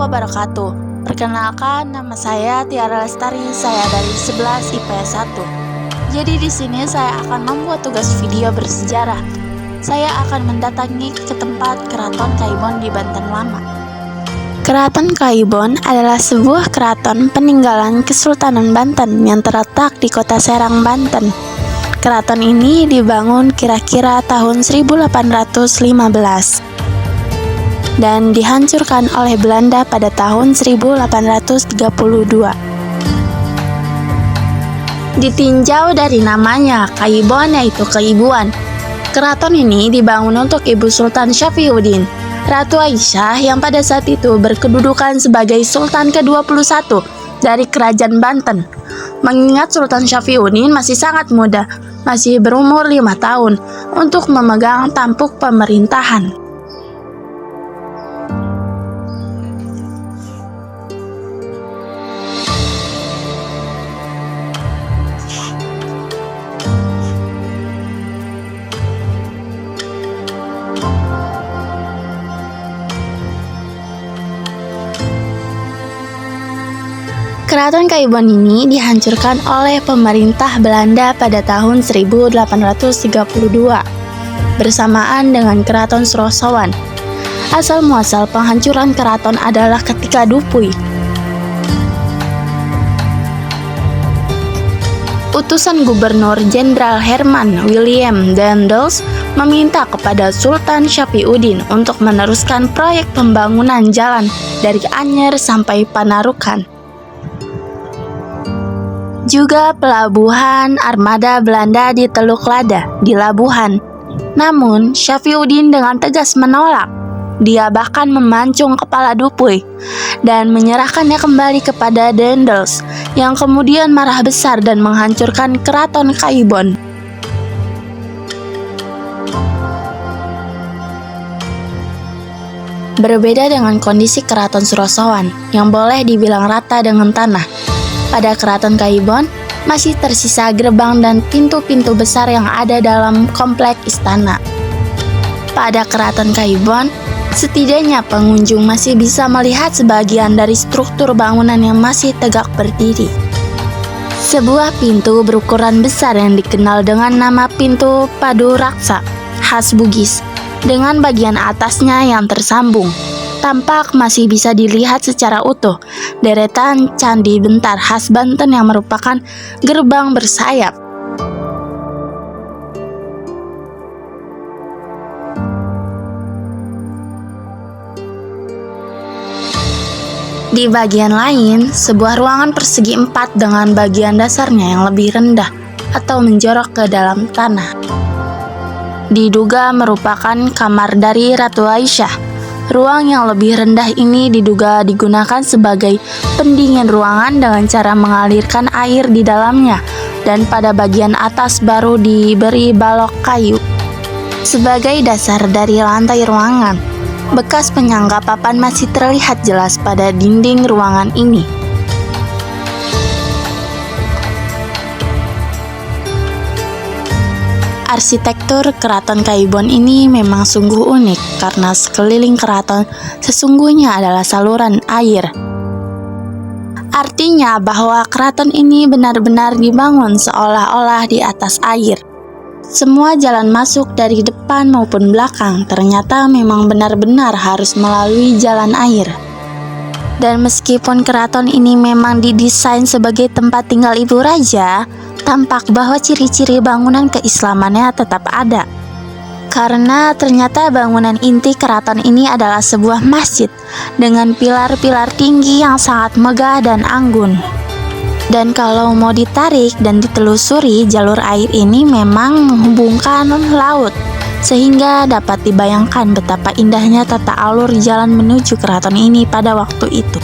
wabarakatuh. Perkenalkan, nama saya Tiara Lestari, saya dari 11 IPS 1. Jadi di sini saya akan membuat tugas video bersejarah. Saya akan mendatangi ke tempat Keraton Kaibon di Banten Lama. Keraton Kaibon adalah sebuah keraton peninggalan Kesultanan Banten yang terletak di kota Serang, Banten. Keraton ini dibangun kira-kira tahun 1815 dan dihancurkan oleh Belanda pada tahun 1832. Ditinjau dari namanya, Kaibon yaitu keibuan. Keraton ini dibangun untuk Ibu Sultan Syafieddin, Ratu Aisyah yang pada saat itu berkedudukan sebagai Sultan ke-21 dari Kerajaan Banten. Mengingat Sultan Syafieddin masih sangat muda, masih berumur 5 tahun untuk memegang tampuk pemerintahan. Keraton Kaibon ini dihancurkan oleh pemerintah Belanda pada tahun 1832 bersamaan dengan Keraton Srosowan. Asal muasal penghancuran keraton adalah ketika Dupuy. Utusan Gubernur Jenderal Herman William Daendels meminta kepada Sultan Syafieddin untuk meneruskan proyek pembangunan jalan dari Anyer sampai Panarukan. Juga pelabuhan armada Belanda di Teluk Lada di Labuhan. Namun, Syafieddin dengan tegas menolak. Dia bahkan memancung kepala Dupuy dan menyerahkannya kembali kepada Daendels yang kemudian marah besar dan menghancurkan Keraton Kaibon. Berbeda dengan kondisi Keraton Srosowan yang boleh dibilang rata dengan tanah. Pada Keraton Kaibon, masih tersisa gerbang dan pintu-pintu besar yang ada dalam komplek istana. Pada Keraton Kaibon, setidaknya pengunjung masih bisa melihat sebagian dari struktur bangunan yang masih tegak berdiri. Sebuah pintu berukuran besar yang dikenal dengan nama pintu Padu Raksa, khas Bugis, dengan bagian atasnya yang tersambung. Tampak masih bisa dilihat secara utuh deretan candi bentar khas Banten yang merupakan gerbang bersayap. Di bagian lain, sebuah ruangan persegi 4 dengan bagian dasarnya yang lebih rendah atau menjorok ke dalam tanah. Diduga merupakan kamar dari Ratu Aisyah. Ruang yang lebih rendah ini diduga digunakan sebagai pendingin ruangan dengan cara mengalirkan air di dalamnya, dan pada bagian atas baru diberi balok kayu sebagai dasar dari lantai ruangan. Bekas penyangga papan masih terlihat jelas pada dinding ruangan ini. Arsitektur Keraton Kaibon ini memang sungguh unik karena sekeliling keraton sesungguhnya adalah saluran air. Artinya bahwa keraton ini benar-benar dibangun seolah-olah di atas air. Semua jalan masuk dari depan maupun belakang ternyata memang benar-benar harus melalui jalan air. Dan meskipun keraton ini memang didesain sebagai tempat tinggal ibu raja, tampak bahwa ciri-ciri bangunan keislamannya tetap ada. Karena ternyata bangunan inti keraton ini adalah sebuah masjid dengan pilar-pilar tinggi yang sangat megah dan anggun. Dan kalau mau ditarik dan ditelusuri, jalur air ini memang menghubungkan laut, sehingga dapat dibayangkan betapa indahnya tata alur jalan menuju keraton ini pada waktu itu.